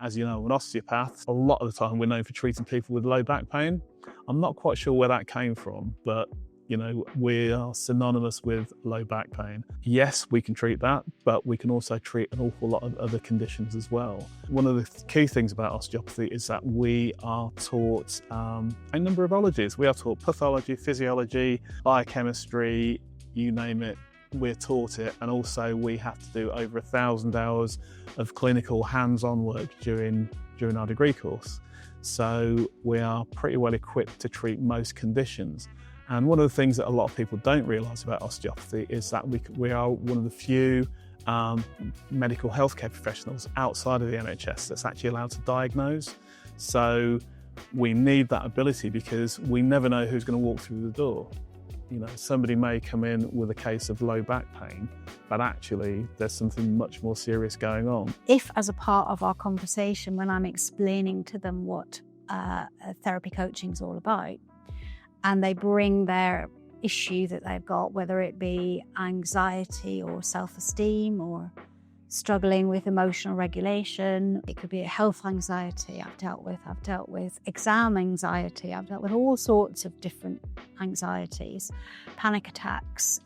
As you know, an osteopath, a lot of the time we're known for treating people with low back pain. I'm not quite sure where that came from, but we are synonymous with low back pain. Yes, we can treat that, but we can also treat an awful lot of other conditions as well. One of the key things about osteopathy is that we are taught a number of ologies. We are taught pathology, physiology, biochemistry, you name it, we're taught it. And also we have to do over 1,000 hours of clinical hands-on work during our degree course. So we are pretty well equipped to treat most conditions. And one of the things that a lot of people don't realise about osteopathy is that we are one of the few medical healthcare professionals outside of the NHS that's actually allowed to diagnose. So we need that ability because we never know who's going to walk through the door. Somebody may come in with a case of low back pain, but actually there's something much more serious going on. If, as a part of our conversation, when I'm explaining to them what therapy coaching is all about, and they bring their issue that they've got, whether it be anxiety or self-esteem or struggling with emotional regulation, it could be a health anxiety I've dealt with exam anxiety, I've dealt with all sorts of different anxieties, panic attacks,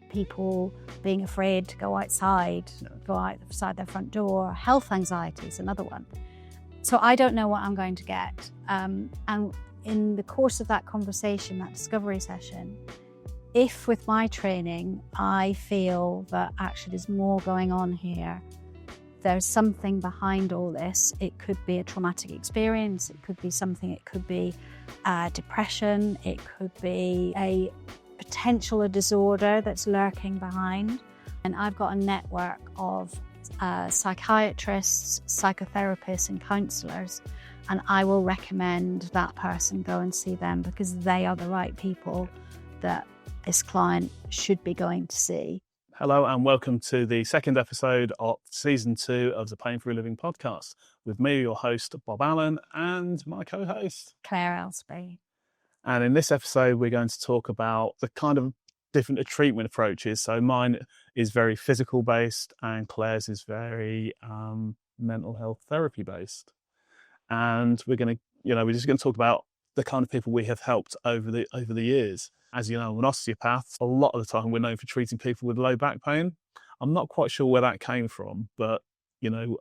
people being afraid to go outside their front door, health anxiety is another one. So I don't know what I'm going to get. And in the course of that conversation, that discovery session, if with my training, I feel that actually there's more going on here, there's something behind all this, it could be a traumatic experience, it could be depression, it could be a potential disorder that's lurking behind. And I've got a network of psychiatrists, psychotherapists and counsellors, and I will recommend that person go and see them because they are the right people that this client should be going to see. Hello and welcome to the second episode of season 2 of the Pain Through Living podcast with me, your host, Bob Allen, and my co-host, Clare Elsby. And in this episode, we're going to talk about the kind of different treatment approaches. So mine is very physical based and Claire's is very mental health therapy based. And we're just going to talk about the kind of people we have helped over the years. As you know, an osteopath, a lot of the time we're known for treating people with low back pain. I'm not quite sure where that came from, but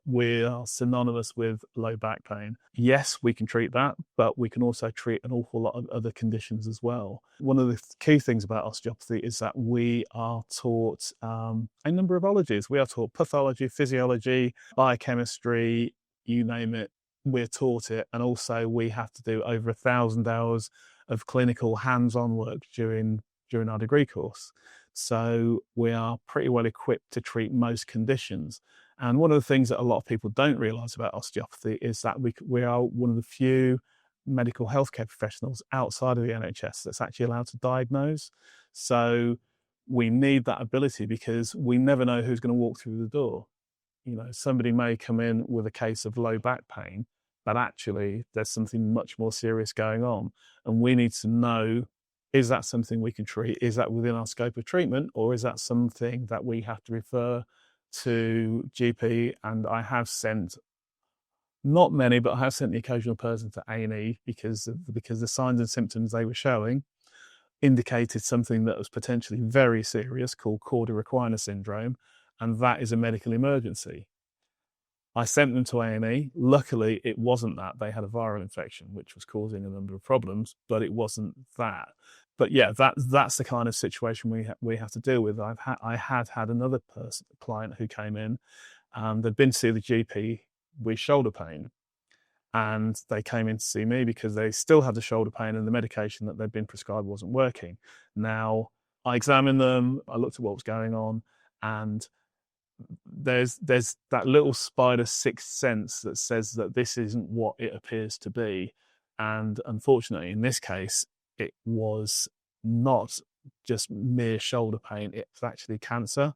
we are synonymous with low back pain. Yes, we can treat that, but we can also treat an awful lot of other conditions as well. One of the key things about osteopathy is that we are taught a number of ologies. We are taught pathology, physiology, biochemistry, you name it, we're taught it. And also we have to do over 1,000 hours of clinical hands-on work during our degree course. So we are pretty well equipped to treat most conditions. And one of the things that a lot of people don't realise about osteopathy is that we are one of the few medical healthcare professionals outside of the NHS that's actually allowed to diagnose. So we need that ability because we never know who's going to walk through the door. Somebody may come in with a case of low back pain, but actually there's something much more serious going on. And we need to know, is that something we can treat? Is that within our scope of treatment? Or is that something that we have to refer to GP? And I have sent, not many, but I have sent the occasional person to A&E because the signs and symptoms they were showing indicated something that was potentially very serious called cauda equina syndrome. And that is a medical emergency. I sent them to A&E. Luckily, it wasn't that. They had a viral infection, which was causing a number of problems, but it wasn't that. But yeah, that's the kind of situation we have to deal with. I had another client who came in. They'd been to see the GP with shoulder pain, and they came in to see me because they still had the shoulder pain and the medication that they'd been prescribed wasn't working. Now, I examined them. I looked at what was going on, and there's that little spider sixth sense that says that this isn't what it appears to be. And unfortunately, in this case, it was not just mere shoulder pain, it's actually cancer.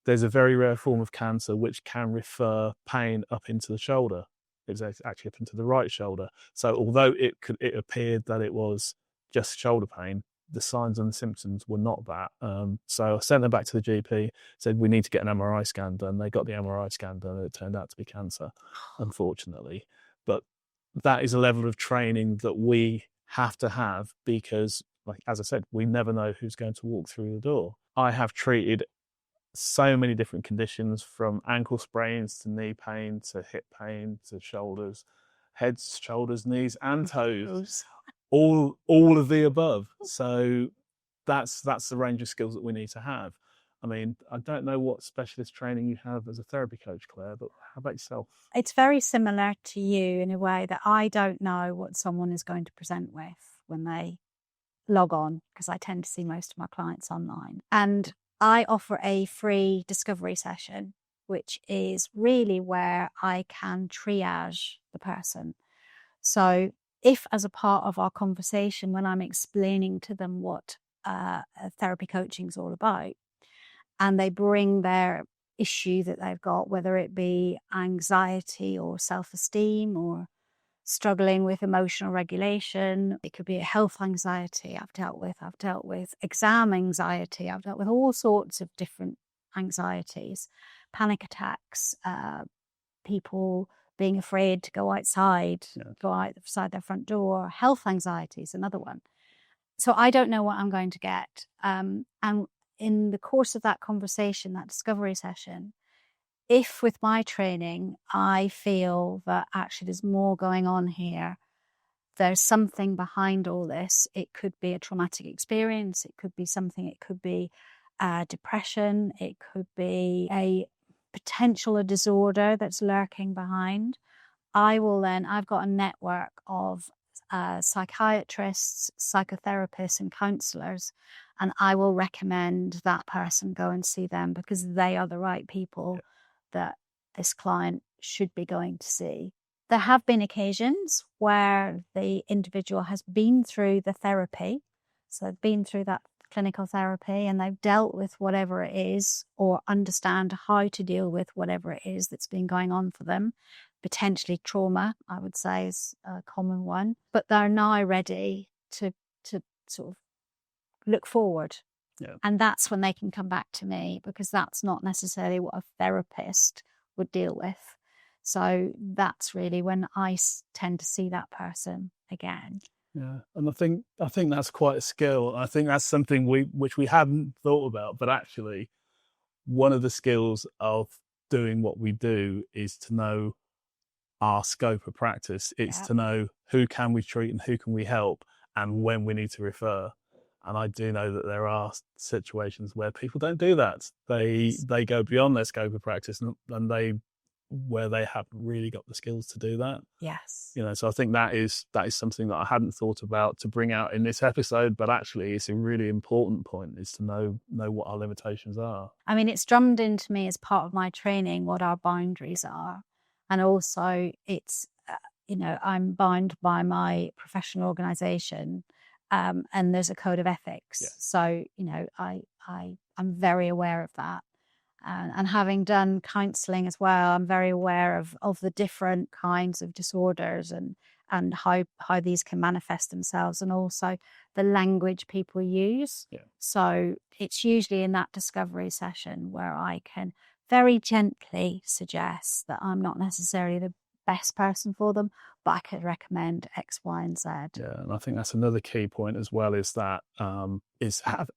There's a very rare form of cancer which can refer pain up into the shoulder. It's actually up into the right shoulder. So although it appeared that it was just shoulder pain, the signs and the symptoms were not that. So I sent them back to the GP, said we need to get an MRI scan done. They got the MRI scan done and it turned out to be cancer, unfortunately. But that is a level of training that we have to have because, like as I said, we never know who's going to walk through the door. I have treated so many different conditions, from ankle sprains to knee pain to hip pain to shoulders, heads, shoulders, knees and toes, all of the above. So that's the range of skills that we need to have. I mean, I don't know what specialist training you have as a therapy coach, Claire, but how about yourself? It's very similar to you in a way that I don't know what someone is going to present with when they log on, because I tend to see most of my clients online. And I offer a free discovery session, which is really where I can triage the person. So if, as a part of our conversation, when I'm explaining to them what therapy coaching is all about, and they bring their issue that they've got, whether it be anxiety or self-esteem or struggling with emotional regulation, it could be a health anxiety I've dealt with exam anxiety, I've dealt with all sorts of different anxieties, panic attacks, people being afraid to go outside, go outside their front door, health anxiety is another one. So I don't know what I'm going to get. And in the course of that conversation, that discovery session, if with my training, I feel that actually there's more going on here, there's something behind all this, it could be a traumatic experience, it could be something, it could be depression, it could be a disorder that's lurking behind, I've got a network of psychiatrists, psychotherapists and counsellors, and I will recommend that person go and see them because they are the right people that this client should be going to see. There have been occasions where the individual has been through the therapy, so they've been through that clinical therapy and they've dealt with whatever it is or understand how to deal with whatever it is that's been going on for them. Potentially trauma, I would say, is a common one, but they're now ready to sort of look forward. Yeah. And that's when they can come back to me, because that's not necessarily what a therapist would deal with. So that's really when I tend to see that person again. Yeah, and I think that's quite a skill. I think that's something which we hadn't thought about, but actually one of the skills of doing what we do is to know our scope of practice. It's to know who can we treat and who can we help and when we need to refer. And I do know that there are situations where people don't do that. They go beyond their scope of practice and where they haven't really got the skills to do that. Yes. So I think that is something that I hadn't thought about to bring out in this episode, but actually it's a really important point, is to know what our limitations are. I mean, it's drummed into me as part of my training what our boundaries are. And also it's, I'm bound by my professional organisation, and there's a code of ethics. Yeah. So, I'm very aware of that. And having done counselling as well, I'm very aware of the different kinds of disorders and how these can manifest themselves, and also the language people use. Yeah. So it's usually in that discovery session where I can very gently suggest that I'm not necessarily the best person for them, but I could recommend X, Y, and Z. Yeah, and I think that's another key point as well, is that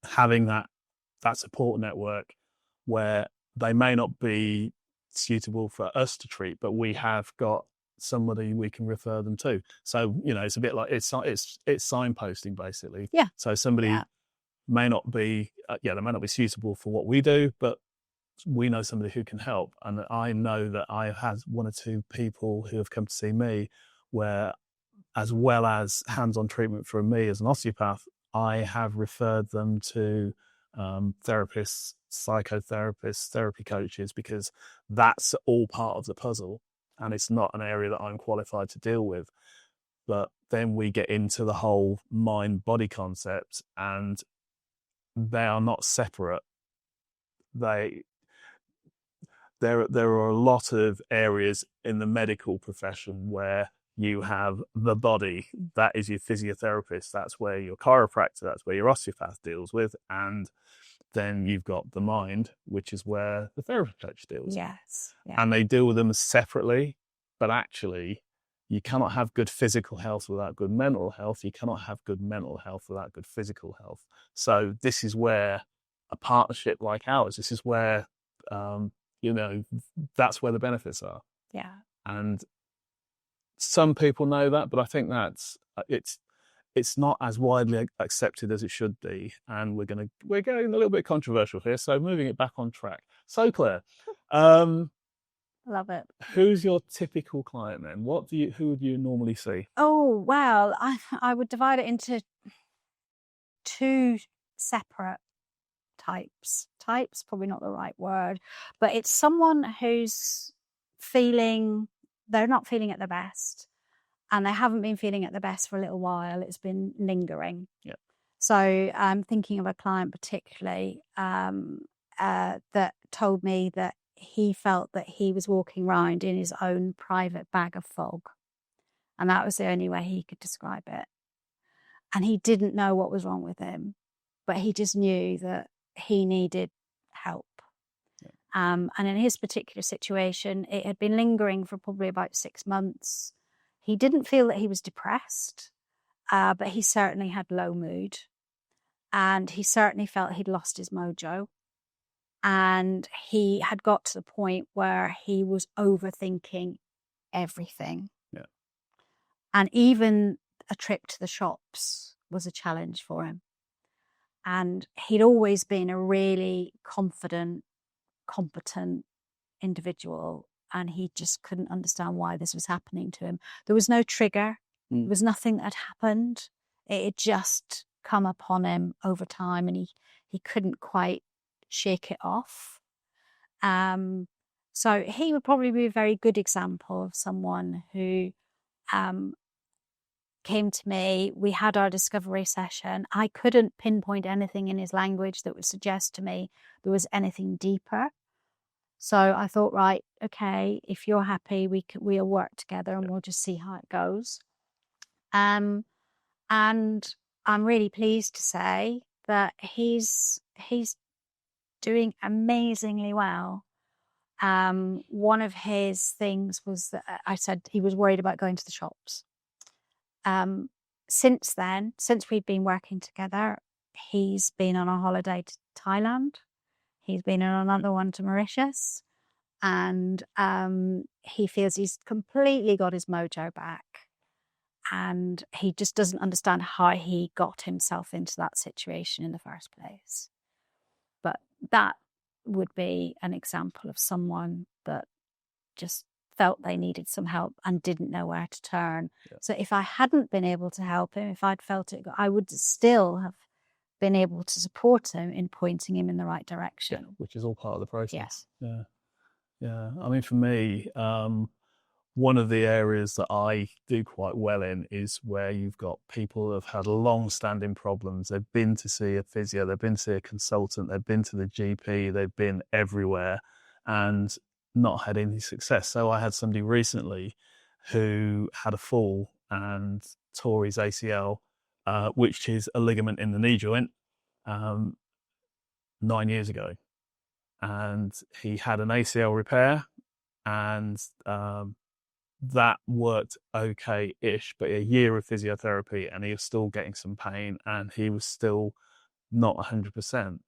having that support network where they may not be suitable for us to treat, but we have got somebody we can refer them to. So, it's a bit like it's signposting basically. Yeah. So somebody may not be, they may not be suitable for what we do, but we know somebody who can help. And I know that I have had one or two people who have come to see me where, as well as hands-on treatment from me as an osteopath, I have referred them to therapists, psychotherapists, therapy coaches, because that's all part of the puzzle and it's not an area that I'm qualified to deal with. But then we get into the whole mind-body concept, and they are not separate. There are a lot of areas in the medical profession where you have the body, that is your physiotherapist, that's where your chiropractor, that's where your osteopath deals with, and then you've got the mind, which is where the therapy coach deals. Yes. Yeah. And they deal with them separately, but actually you cannot have good physical health without good mental health. You cannot have good mental health without good physical health. So this is where a partnership like ours, this is where, that's where the benefits are. Yeah. And some people know that, but I think it's not as widely accepted as it should be. And we're getting a little bit controversial here. So moving it back on track. So Claire, Love it. who's your typical client then? Who would you normally see? Oh, well, I would divide it into two separate types. Types, probably not the right word, but it's someone who's they're not feeling at their best, and they haven't been feeling at their best for a little while. It's been lingering. Yeah. So I'm thinking of a client particularly that told me that he felt that he was walking around in his own private bag of fog. And that was the only way he could describe it. And he didn't know what was wrong with him, but he just knew that he needed help. Yeah. And in his particular situation, it had been lingering for probably about 6 months. He didn't feel that he was depressed, but he certainly had low mood. And he certainly felt he'd lost his mojo. And he had got to the point where he was overthinking everything. Yeah. And even a trip to the shops was a challenge for him. And he'd always been a really confident, competent individual. And he just couldn't understand why this was happening to him. There was no trigger. There was nothing that had happened. It had just come upon him over time, and he couldn't quite shake it off. So he would probably be a very good example of someone who came to me. We had our discovery session. I couldn't pinpoint anything in his language that would suggest to me there was anything deeper. So I thought, right, okay, if you're happy, we'll work together and we'll just see how it goes. And I'm really pleased to say that he's doing amazingly well. One of his things was that I said he was worried about going to the shops. Since then, since we've been working together, he's been on a holiday to Thailand. He's been on another one to Mauritius. And he feels he's completely got his mojo back. And he just doesn't understand how he got himself into that situation in the first place. But that would be an example of someone that just felt they needed some help and didn't know where to turn. Yeah. So if I hadn't been able to help him, if I'd felt it, I would still have been able to support him in pointing him in the right direction. Yeah, which is all part of the process. Yes. Yeah. Yeah. I mean, for me, one of the areas that I do quite well in is where you've got people who have had long-standing problems. They've been to see a physio, they've been to see a consultant, they've been to the GP, they've been everywhere and not had any success. So I had somebody recently who had a fall and tore his ACL, which is a ligament in the knee joint, 9 years ago. And he had an ACL repair and that worked okay-ish, but a year of physiotherapy and he was still getting some pain and he was still not 100%.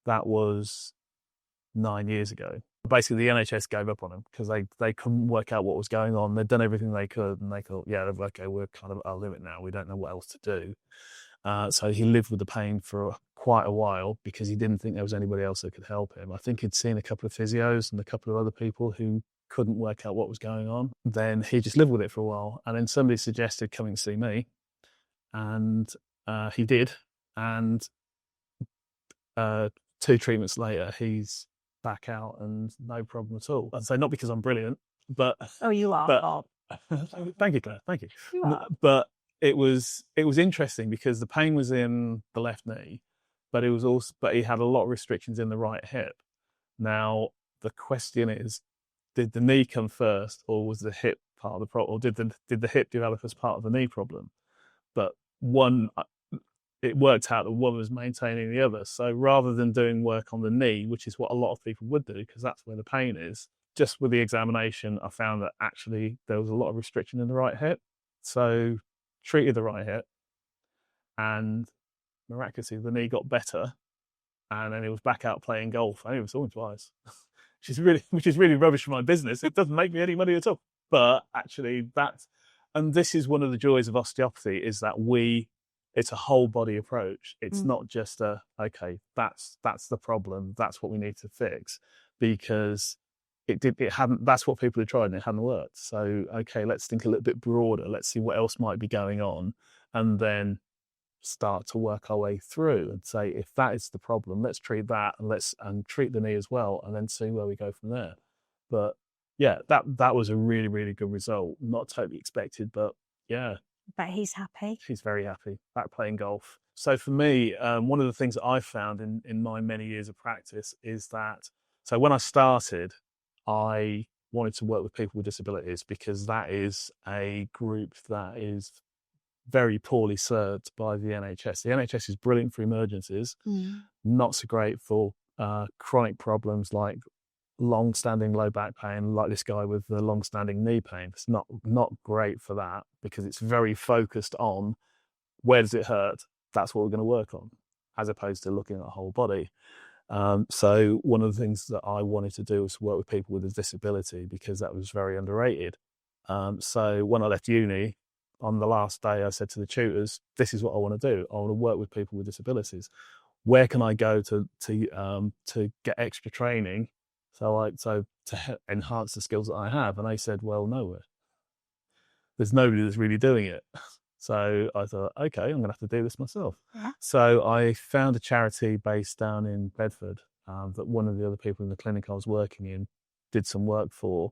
That was 9 years ago. Basically, the NHS gave up on him because they couldn't work out what was going on. They'd done everything they could and they thought, yeah, okay, we're kind of at our limit now. We don't know what else to do. So he lived with the pain for quite a while because he didn't think there was anybody else that could help him. I think he'd seen a couple of physios and a couple of other people who couldn't work out what was going on. Then he just lived with it for a while. And then somebody suggested coming to see me. And he did. And 2 treatments later, he's back out and no problem at all. And so not because I'm brilliant, but... Oh, you are, Bob. Thank you, Claire. Thank you. You are. But it was interesting because the pain was in the left knee, but he had a lot of restrictions in the right hip. Now, the question is, did the knee come first or was the hip part of the problem, or did the hip develop as part of the knee problem? But it worked out that one was maintaining the other. So rather than doing work on the knee, which is what a lot of people would do because that's where the pain is, just with the examination, I found that actually there was a lot of restriction in the right hip. So treated the right hip, and miraculously the knee got better, and then he was back out playing golf. I only saw him twice, which is really rubbish for my business. It doesn't make me any money at all. But actually and this is one of the joys of osteopathy, is that it's a whole body approach. It's not just okay, that's the problem, that's what we need to fix, because that's what people had tried and it hadn't worked. So okay, let's think a little bit broader. Let's see what else might be going on, and then start to work our way through and say, if that is the problem, let's treat that, and treat the knee as well, and then see where we go from there. But yeah, that was a really, really good result. Not totally expected, but yeah. But he's happy. He's very happy, back playing golf. So for me, one of the things that I found in my many years of practice is that, so when I started, I wanted to work with people with disabilities because that is a group that is very poorly served by the NHS. The NHS is brilliant for emergencies, not so great for chronic problems like long-standing low back pain, like this guy with the long-standing knee pain. It's not great for that because it's very focused on where does it hurt. That's what we're going to work on, as opposed to looking at the whole body. So one of the things that I wanted to do was work with people with a disability because that was very underrated. So when I left uni, on the last day, I said to the tutors, "This is what I want to do. I want to work with people with disabilities. Where can I go to get extra training? So to enhance the skills that I have." And they said, "Well, nowhere. There's nobody that's really doing it." So I thought, okay, I'm going to have to do this myself. Yeah. So I found a charity based down in Bedford that one of the other people in the clinic I was working in did some work for,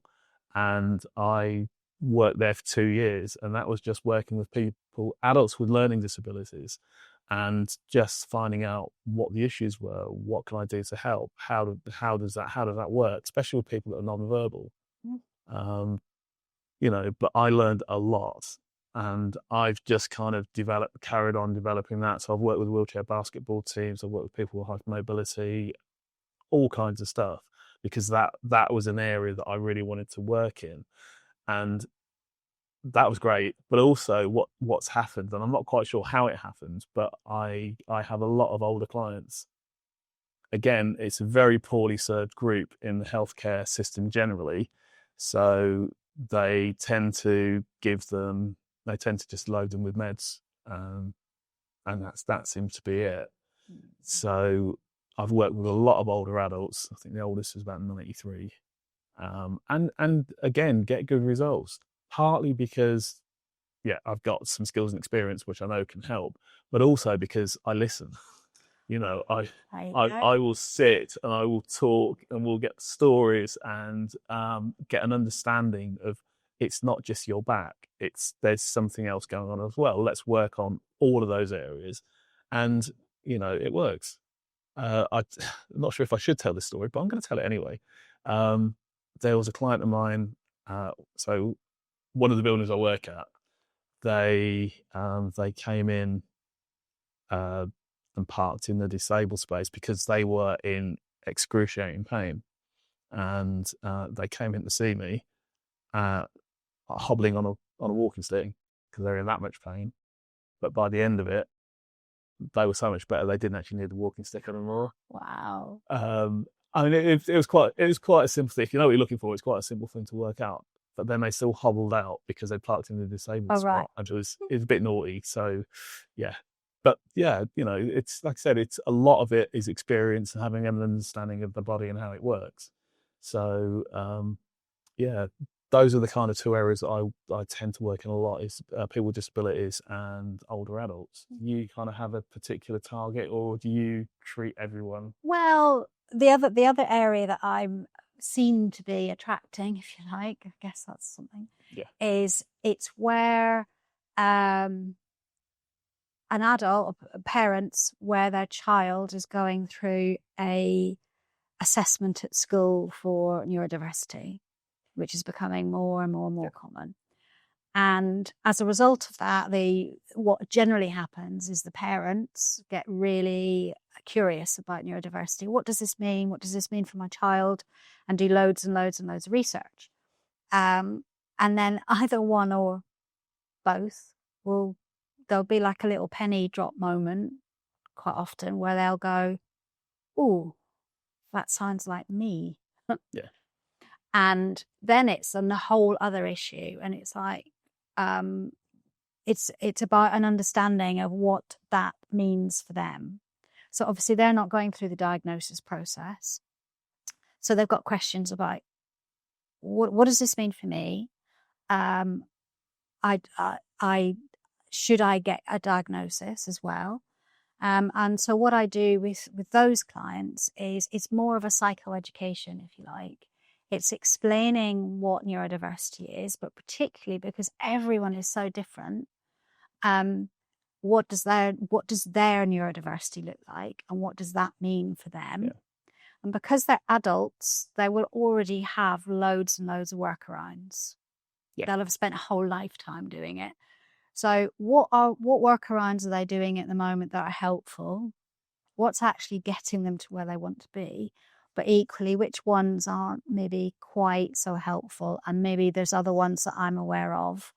and I worked there for 2 years, and that was just working with people, adults with learning disabilities, and just finding out what the issues were. What can I do to help? How does that work? Especially with people that are non-verbal. But I learned a lot, and I've just kind of carried on developing that. So I've worked with wheelchair basketball teams. I've worked with people with hypermobility, all kinds of stuff, because that was an area that I really wanted to work in, and that was great. But also what's happened, and I'm not quite sure how it happened, but I have a lot of older clients. Again, it's a very poorly served group in the healthcare system generally. So they tend to just load them with meds. And that seems to be it. So I've worked with a lot of older adults. I think the oldest is about 93. And again, get good results. Partly because, I've got some skills and experience which I know can help, but also because I listen. I will sit and I will talk, and we'll get stories and get an understanding of, it's not just your back. There's something else going on as well. Let's work on all of those areas, and it works. I'm not sure if I should tell this story, but I'm going to tell it anyway. There was a client of mine. So one of the buildings I work at, they came in and parked in the disabled space because they were in excruciating pain, and they came in to see me, hobbling on a walking stick because they're in that much pain. But by the end of it, they were so much better. They didn't actually need the walking stick anymore. Wow. I mean, it was quite a simple thing. If you know what you're looking for, it's quite a simple thing to work out. But then they still hobbled out because they parked in the disabled spot, right. And it was a bit naughty. So, yeah. But yeah, it's like I said, it's a lot of it is experience and having an understanding of the body and how it works. So, those are the kind of two areas that I tend to work in a lot, is people with disabilities and older adults. Do you kind of have a particular target, or do you treat everyone? Well, the other area that I'm seen to be attracting, if you like, I guess that's something, is it's where an adult, parents, where their child is going through a assessment at school for neurodiversity, which is becoming more and more common. And as a result of that, what generally happens is the parents get really curious about neurodiversity. What does this mean? What does this mean for my child? And do loads and loads and loads of research. And then either one or both there'll be like a little penny drop moment quite often where they'll go, "Oh, that sounds like me." Yeah. And then it's a whole other issue. And it's like, it's about an understanding of what that means for them. So obviously they're not going through the diagnosis process. So they've got questions about what does this mean for me? Should I get a diagnosis as well? And so what I do with those clients is it's more of a psychoeducation, if you like. It's explaining what neurodiversity is, but particularly because everyone is so different. What does their neurodiversity look like, and what does that mean for them? Yeah. And because they're adults, they will already have loads and loads of workarounds. Yeah. They'll have spent a whole lifetime doing it. So what workarounds are they doing at the moment that are helpful? What's actually getting them to where they want to be? But equally, which ones aren't maybe quite so helpful? And maybe there's other ones that I'm aware of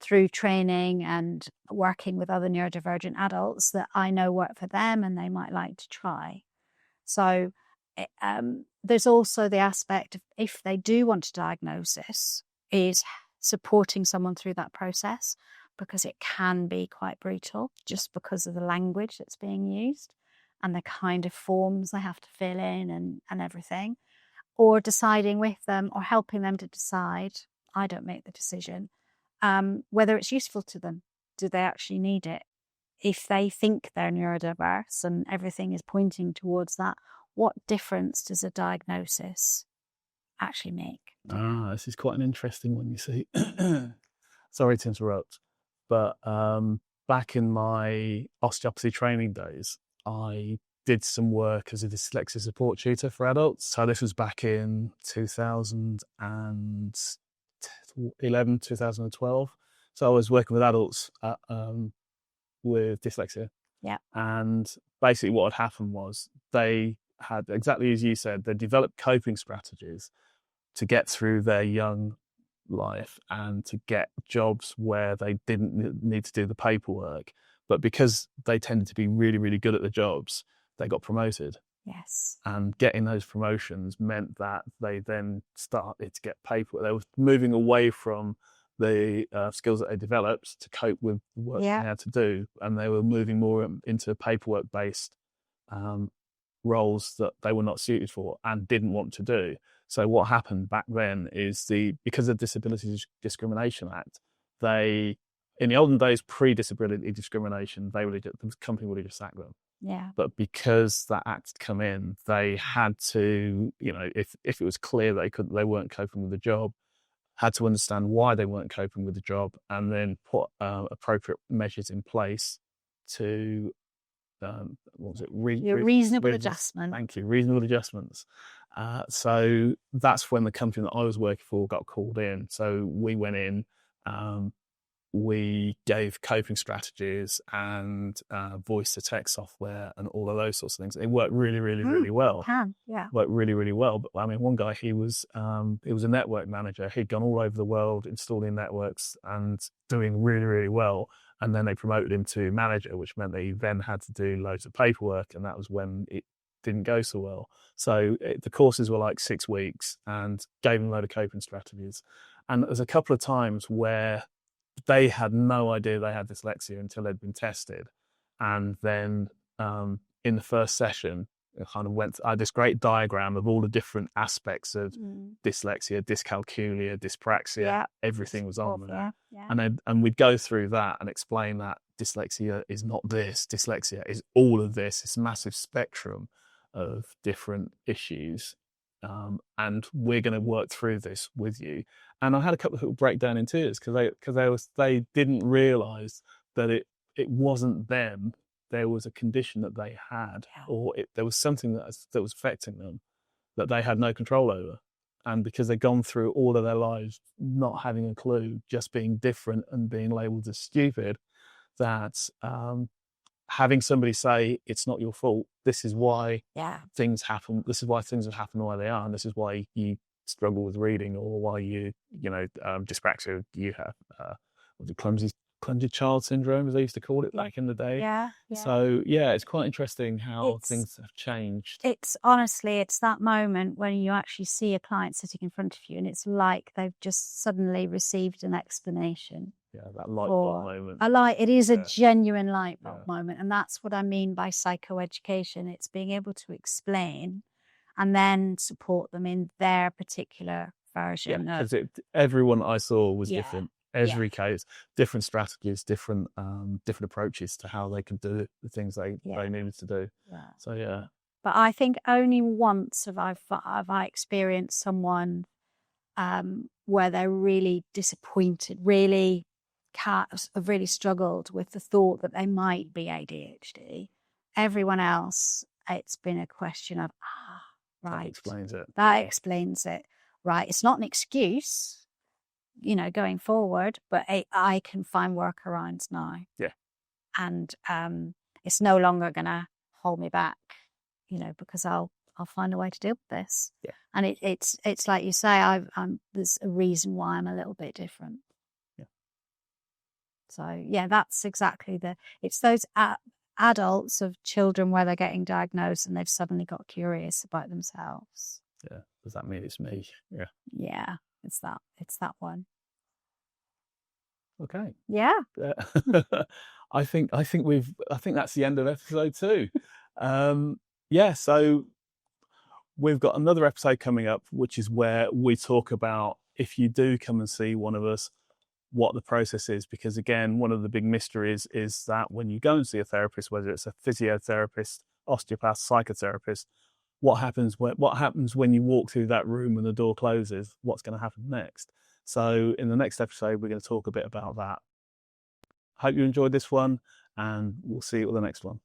through training and working with other neurodivergent adults that I know work for them and they might like to try. So there's also the aspect of, if they do want a diagnosis, is supporting someone through that process, because it can be quite brutal just because of the language that's being used and the kind of forms they have to fill in and everything, or deciding with them or helping them to decide. I don't make the decision, whether it's useful to them. Do they actually need it? If they think they're neurodiverse and everything is pointing towards that, what difference does a diagnosis actually make? This is quite an interesting one, you see. Sorry to interrupt, but back in my osteopathy training days, I did some work as a dyslexia support tutor for adults. So this was back in 2011, 2012. So I was working with adults with dyslexia. Yeah. And basically what had happened was they had, exactly as you said, they developed coping strategies to get through their young life and to get jobs where they didn't need to do the paperwork. But because they tended to be really, really good at the jobs, they got promoted. Yes. And getting those promotions meant that they then started to get paperwork. They were moving away from the skills that they developed to cope with the work they had to do. And they were moving more into paperwork-based roles that they were not suited for and didn't want to do. So what happened back then is because of the Disability Discrimination Act, in the olden days, pre-disability discrimination, the company would have just sacked them. Yeah. But because that act had come in, they had to, if it was clear they weren't coping with the job, had to understand why they weren't coping with the job, and then put appropriate measures in place to what was it? Reasonable adjustment. Thank you. Reasonable adjustments. So that's when the company that I was working for got called in. So we went in, we gave coping strategies and voice to text software and all of those sorts of things. It worked really, really, really well. Worked really, really well. But I mean, one guy, he was a network manager. He'd gone all over the world installing networks and doing really, really well. And then they promoted him to manager, which meant that he then had to do loads of paperwork. And that was when it didn't go so well. So the courses were like 6 weeks, and gave him a load of coping strategies. And there's a couple of times where they had no idea they had dyslexia until they'd been tested. And then in the first session, I had this great diagram of all the different aspects of dyslexia, dyscalculia, dyspraxia. Everything was on there. And we'd go through that and explain that dyslexia is not this. Dyslexia is all of this. It's a massive spectrum of different issues. And we're going to work through this with you. And I had a couple of people break down in tears because they didn't realise that it wasn't them. There was a condition that they had, or there was something that was affecting them that they had no control over. and because they've gone through all of their lives not having a clue, just being different and being labelled as stupid, that having somebody say it's not your fault, this is why things happen, this is why things have happened the way they are, and this is why you struggle with reading, or why dyspraxia, you have clumsy child syndrome, as they used to call it back in the day. So it's quite interesting how things have changed. It's honestly, it's that moment when you actually see a client sitting in front of you and it's like they've just suddenly received an explanation. That light bulb moment. It is a genuine light bulb moment, and that's what I mean by psychoeducation. It's being able to explain and then support them in their particular version. Because everyone I saw was different. Every case, different strategies, different approaches to how they can do the things they needed to do. So But I think only once have I experienced someone where they're really disappointed, have really struggled with the thought that they might be ADHD. Everyone else, it's been a question of right. That explains it. Right, it's not an excuse, going forward, but I can find workarounds now. And it's no longer going to hold me back, because I'll find a way to deal with this. And it's like you say, there's a reason why I'm a little bit different. So that's exactly it's those adults of children where they're getting diagnosed and they've suddenly got curious about themselves. Does that mean it's me? It's that one. Okay. I think that's the end of episode 2. So we've got another episode coming up, which is where we talk about, if you do come and see one of us, what the process is, because again, one of the big mysteries is that when you go and see a therapist, whether it's a physiotherapist, osteopath, psychotherapist, what happens when you walk through that room and the door closes? What's going to happen next? So in the next episode, we're going to talk a bit about that. Hope you enjoyed this one, and we'll see you at the next one.